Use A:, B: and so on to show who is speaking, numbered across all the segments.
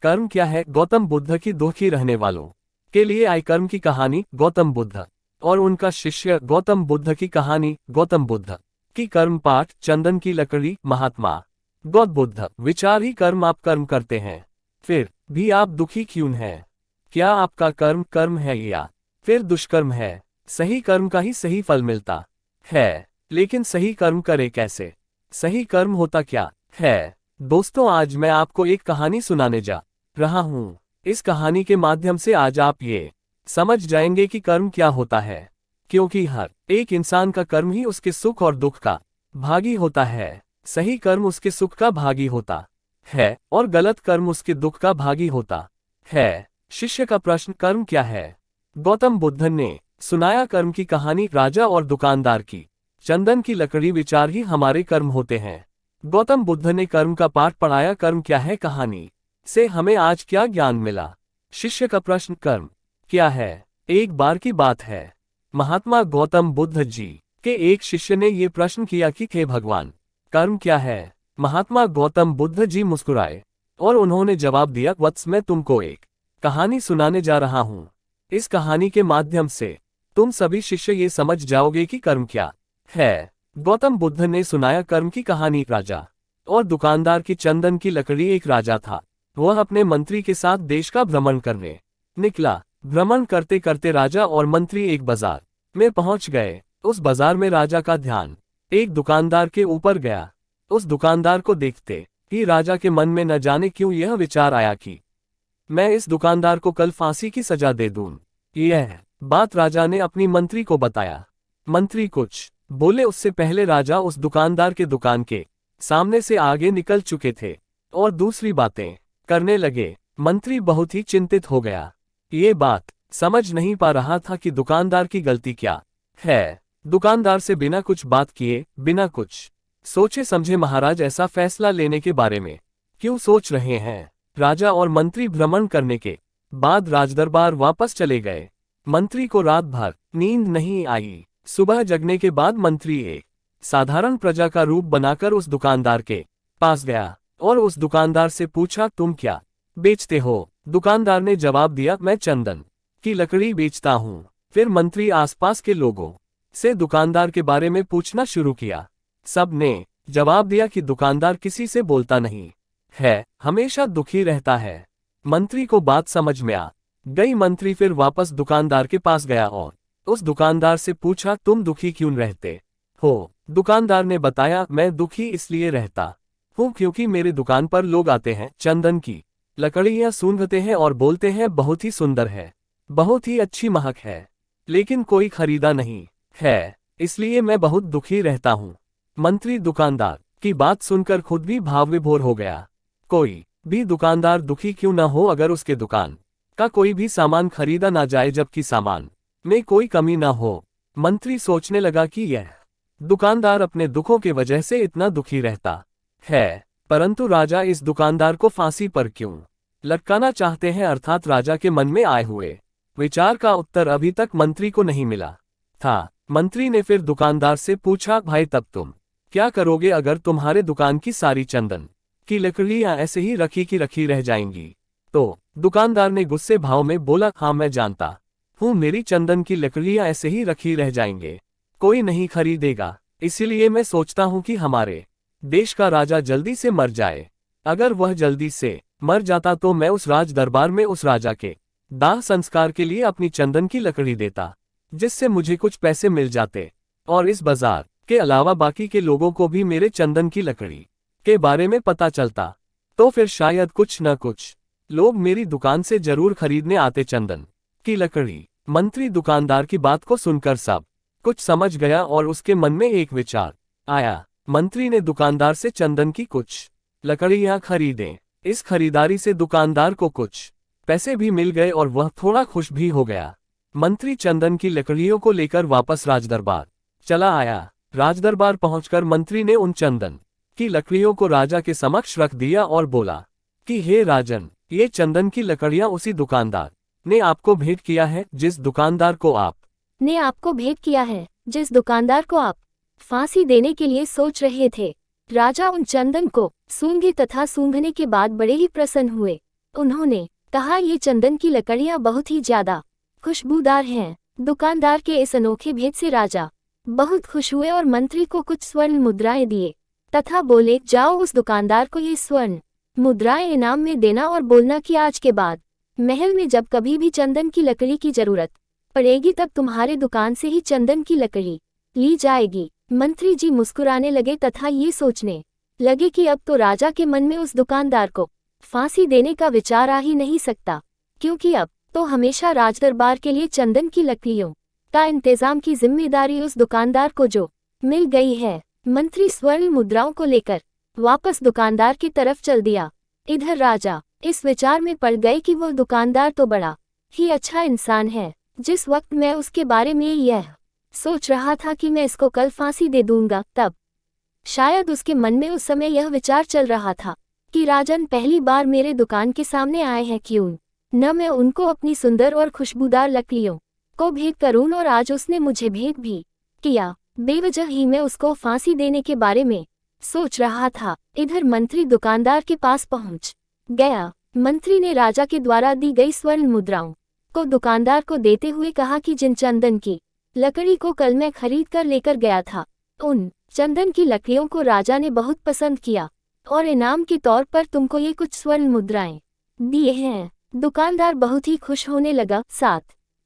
A: कर्म क्या है? गौतम बुद्ध की दुखी रहने वालों के लिए आई कर्म की कहानी। गौतम बुद्ध और उनका शिष्य गौतम बुद्ध की कहानी। गौतम बुद्ध की कर्म पाठ। चंदन की लकड़ी। महात्मा गौतम बुद्ध। विचार ही कर्म। आप कर्म करते हैं, फिर भी आप दुखी क्यों हैं? क्या आपका कर्म कर्म है या फिर दुष्कर्म है? सही कर्म का ही सही फल मिलता है, लेकिन सही कर्म करे कैसे? सही कर्म होता क्या है? दोस्तों, आज मैं आपको एक कहानी सुनाने जा रहा हूं। इस कहानी के माध्यम से आज आप ये समझ जाएंगे कि कर्म क्या होता है, क्योंकि हर एक इंसान का कर्म ही उसके सुख और दुख का भागी होता है। सही कर्म उसके सुख का भागी होता है और गलत कर्म उसके दुख का भागी होता है। शिष्य का प्रश्न, कर्म क्या है? गौतम बुद्ध ने सुनाया कर्म की कहानी। राजा और दुकानदार की चंदन की लकड़ी। विचार ही हमारे कर्म होते हैं। गौतम बुद्ध ने कर्म का पाठ पढ़ाया। कर्म क्या है? कहानी से हमें आज क्या ज्ञान मिला? शिष्य का प्रश्न, कर्म क्या है? एक बार की बात है, महात्मा गौतम बुद्ध जी के एक शिष्य ने ये प्रश्न किया कि हे भगवान, कर्म क्या है? महात्मा गौतम बुद्ध जी मुस्कुराए और उन्होंने जवाब दिया, वत्स, मैं तुमको एक कहानी सुनाने जा रहा हूं। इस कहानी के माध्यम से तुम सभी शिष्य ये समझ जाओगे कि कर्म क्या है। गौतम बुद्ध ने सुनाया कर्म की कहानी। राजा और दुकानदार की चंदन की लकड़ी। एक राजा था, वह अपने मंत्री के साथ देश का भ्रमण करने निकला। भ्रमण करते करते राजा और मंत्री एक बाजार में पहुंच गए। उस बाजार में राजा का ध्यान एक दुकानदार के ऊपर गया। उस दुकानदार को देखते ही राजा के मन में न जाने क्यों यह विचार आया कि मैं इस दुकानदार को कल फांसी की सजा दे दूं। यह बात राजा ने अपनी मंत्री को बताया। मंत्री कुछ बोले उससे पहले राजा उस दुकानदार के दुकान के सामने से आगे निकल चुके थे और दूसरी बातें करने लगे। मंत्री बहुत ही चिंतित हो गया। ये बात समझ नहीं पा रहा था कि दुकानदार की गलती क्या है। दुकानदार से बिना कुछ बात किए, बिना कुछ सोचे समझे महाराज ऐसा फैसला लेने के बारे में क्यों सोच रहे हैं? राजा और मंत्री भ्रमण करने के बाद राजदरबार वापस चले गए। मंत्री को रात भर नींद नहीं आई। सुबह जगने के बाद मंत्री एक साधारण प्रजा का रूप बनाकर उस दुकानदार के पास गया और उस दुकानदार से पूछा, तुम क्या बेचते हो? दुकानदार ने जवाब दिया, मैं चंदन की लकड़ी बेचता हूँ। फिर मंत्री आसपास के लोगों से दुकानदार के बारे में पूछना शुरू किया। सब ने जवाब दिया कि दुकानदार किसी से बोलता नहीं है, हमेशा दुखी रहता है। मंत्री को बात समझ में आ गई। मंत्री फिर वापस दुकानदार के पास गया और उस दुकानदार से पूछा, तुम दुखी क्यों रहते हो? दुकानदार ने बताया, मैं दुखी इसलिए रहता हूँ क्योंकि मेरे दुकान पर लोग आते हैं, चंदन की लकड़ियां सूंघते हैं और बोलते हैं बहुत ही सुंदर है, बहुत ही अच्छी महक है, लेकिन कोई खरीदा नहीं है, इसलिए मैं बहुत दुखी रहता हूँ। मंत्री दुकानदार की बात सुनकर खुद भी भाव विभोर हो गया। कोई भी दुकानदार दुखी क्यों न हो अगर उसके दुकान का कोई भी सामान खरीदा ना जाए जबकि सामान में कोई कमी ना हो। मंत्री सोचने लगा कि यह दुकानदार अपने दुखों के वजह से इतना दुखी रहता है, परंतु राजा इस दुकानदार को फांसी पर क्यों लटकाना चाहते हैं? अर्थात राजा के मन में आए हुए विचार का उत्तर अभी तक मंत्री को नहीं मिला था। मंत्री ने फिर दुकानदार से पूछा, भाई तब तुम क्या करोगे अगर तुम्हारे दुकान की सारी चंदन की लकड़ियां ऐसे ही रखी की रखी रह जाएंगी? तो दुकानदार ने गुस्से भाव में बोला, हाँ मैं जानता हूँ मेरी चंदन की लकड़ियां ऐसे ही रखी रह जाएंगे, कोई नहीं खरीदेगा, इसीलिए मैं सोचता हूँ कि हमारे देश का राजा जल्दी से मर जाए। अगर वह जल्दी से मर जाता तो मैं उस राज दरबार में उस राजा के दाह संस्कार के लिए अपनी चंदन की लकड़ी देता, जिससे मुझे कुछ पैसे मिल जाते और इस बाजार के अलावा बाकी के लोगों को भी मेरे चंदन की लकड़ी के बारे में पता चलता, तो फिर शायद कुछ न कुछ लोग मेरी दुकान से जरूर खरीदने आते चंदन की लकड़ी। मंत्री दुकानदार की बात को सुनकर सब कुछ समझ गया और उसके मन में एक विचार आया। मंत्री ने दुकानदार से चंदन की कुछ लकड़ियां खरीदें। इस खरीदारी से दुकानदार को कुछ पैसे भी मिल गए और वह थोड़ा खुश भी हो गया। मंत्री चंदन की लकड़ियों को लेकर वापस राजदरबार चला आया। राजदरबार पहुंचकर मंत्री ने उन चंदन की लकड़ियों को राजा के समक्ष रख दिया और बोला कि हे राजन, ये चंदन की लकड़ियां उसी दुकानदार ने आपको भेंट किया है जिस दुकानदार को आप
B: फांसी देने के लिए सोच रहे थे। राजा उन चंदन को सूंघे तथा सूंघने के बाद बड़े ही प्रसन्न हुए। उन्होंने कहा, ये चंदन की लकड़ियां बहुत ही ज्यादा खुशबूदार हैं। दुकानदार के इस अनोखे भेद से राजा बहुत खुश हुए और मंत्री को कुछ स्वर्ण मुद्राएं दिए तथा बोले, जाओ उस दुकानदार को ये स्वर्ण मुद्राएं इनाम में देना और बोलना कि आज के बाद महल में जब कभी भी चंदन की लकड़ी की जरूरत पड़ेगी तब तुम्हारे दुकान से ही चंदन की लकड़ी ली जाएगी। मंत्री जी मुस्कुराने लगे तथा ये सोचने लगे कि अब तो राजा के मन में उस दुकानदार को फांसी देने का विचार आ ही नहीं सकता, क्योंकि अब तो हमेशा राजदरबार के लिए चंदन की लकड़ियों का इंतजाम की जिम्मेदारी उस दुकानदार को जो मिल गई है। मंत्री स्वर्ण मुद्राओं को लेकर वापस दुकानदार की तरफ चल दिया। इधर राजा इस विचार में पड़ गए कि वो दुकानदार तो बड़ा ही अच्छा इंसान है। जिस वक्त मैं उसके बारे में यह सोच रहा था कि मैं इसको कल फांसी दे दूंगा, तब शायद उसके मन में उस समय यह विचार चल रहा था कि राजन पहली बार मेरे दुकान के सामने आए हैं, क्यों न मैं उनको अपनी सुंदर और खुशबूदार लकड़ियों को भेंट करूं। और आज उसने मुझे भेंट भी किया। बेवजह ही मैं उसको फांसी देने के बारे में सोच रहा था। इधर मंत्री दुकानदार के पास पहुंच गया। मंत्री ने राजा के द्वारा दी गई स्वर्ण मुद्राओं को दुकानदार को देते हुए कहा कि जिन चंदन की लकड़ी को कल मैं खरीद कर लेकर गया था, उन चंदन की लकड़ियों को राजा ने बहुत पसंद किया और इनाम के तौर पर तुमको ये कुछ स्वर्ण मुद्राएं दिए हैं। दुकानदार बहुत ही खुश होने लगा। साथ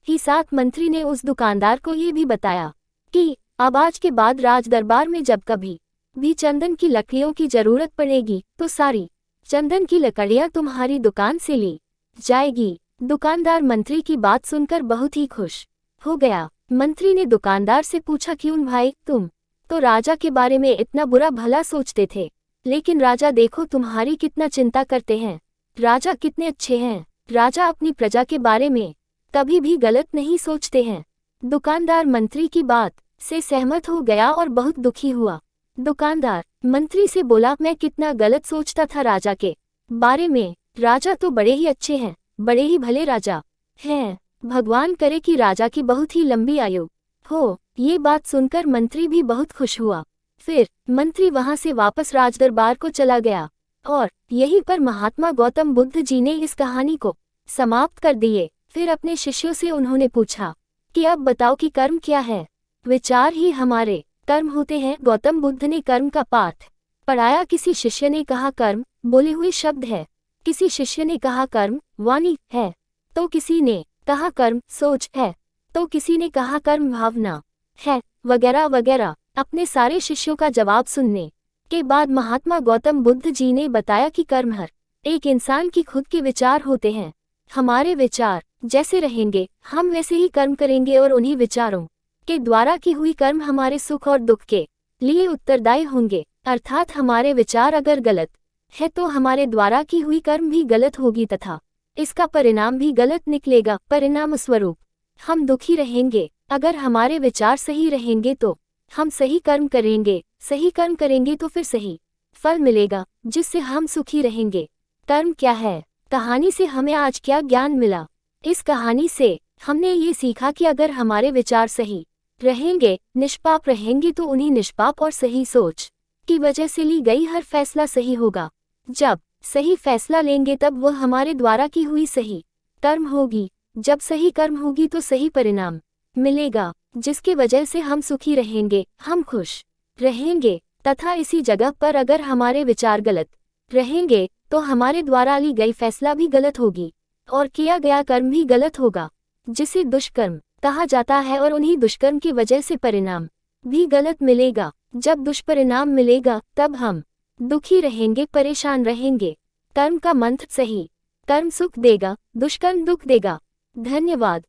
B: ही साथ मंत्री ने उस दुकानदार को ये भी बताया कि अब आज के बाद राज दरबार में जब कभी भी चंदन की लकड़ियों की जरूरत पड़ेगी तो सारी चंदन की लकड़ियां तुम्हारी दुकान से ली जाएगी। दुकानदार मंत्री की बात सुनकर बहुत ही खुश हो गया। मंत्री ने दुकानदार से पूछा, क्यों भाई, तुम तो राजा के बारे में इतना बुरा भला सोचते थे, लेकिन राजा देखो तुम्हारी कितना चिंता करते हैं। राजा कितने अच्छे हैं। राजा अपनी प्रजा के बारे में कभी भी गलत नहीं सोचते हैं। दुकानदार मंत्री की बात से सहमत हो गया और बहुत दुखी हुआ। दुकानदार मंत्री से बोला, मैं कितना गलत सोचता था राजा के बारे में। राजा तो बड़े ही अच्छे हैं, बड़े ही भले राजा हैं। भगवान करे कि राजा की बहुत ही लंबी आयु हो। ये बात सुनकर मंत्री भी बहुत खुश हुआ। फिर मंत्री वहां से वापस राजदरबार को चला गया और यहीं पर महात्मा गौतम बुद्ध जी ने इस कहानी को समाप्त कर दिए। फिर अपने शिष्यों से उन्होंने पूछा कि अब बताओ कि कर्म क्या है। विचार ही हमारे कर्म होते हैं। गौतम बुद्ध ने कर्म का पाठ पढ़ाया। किसी शिष्य ने कहा कर्म बोले हुए शब्द है, किसी शिष्य ने कहा कर्म वाणी है, तो किसी ने कहा कर्म सोच है, तो किसी ने कहा कर्म भावना है, वगैरह वगैरह। अपने सारे शिष्यों का जवाब सुनने के बाद महात्मा गौतम बुद्ध जी ने बताया कि कर्म हर एक इंसान की खुद के विचार होते हैं। हमारे विचार जैसे रहेंगे हम वैसे ही कर्म करेंगे और उन्हीं विचारों के द्वारा की हुई कर्म हमारे सुख और दुख के लिए उत्तरदायी होंगे। अर्थात हमारे विचार अगर गलत है तो हमारे द्वारा की हुई कर्म भी गलत होगी तथा इसका परिणाम भी गलत निकलेगा। परिणाम स्वरूप हम दुखी रहेंगे। अगर हमारे विचार सही रहेंगे तो हम सही कर्म करेंगे, सही कर्म करेंगे तो फिर सही फल मिलेगा जिससे हम सुखी रहेंगे। कर्म क्या है? कहानी से हमें आज क्या ज्ञान मिला? इस कहानी से हमने ये सीखा कि अगर हमारे विचार सही रहेंगे, निष्पाप रहेंगे तो उन्हीं निष्पाप और सही सोच की वजह से ली गई हर फैसला सही होगा। जब सही फैसला लेंगे तब वह हमारे द्वारा की हुई सही कर्म होगी। जब सही कर्म होगी तो सही परिणाम मिलेगा जिसके वजह से हम सुखी रहेंगे, हम खुश रहेंगे। तथा इसी जगह पर अगर हमारे विचार गलत रहेंगे तो हमारे द्वारा ली गई फैसला भी गलत होगी और किया गया कर्म भी गलत होगा, जिसे दुष्कर्म कहा जाता है। और उन्हीं दुष्कर्म की वजह से परिणाम भी गलत मिलेगा। जब दुष्परिणाम मिलेगा तब हम दुखी रहेंगे, परेशान रहेंगे। कर्म का मंत्र सही कर्म सुख देगा, दुष्कर्म दुख देगा। धन्यवाद।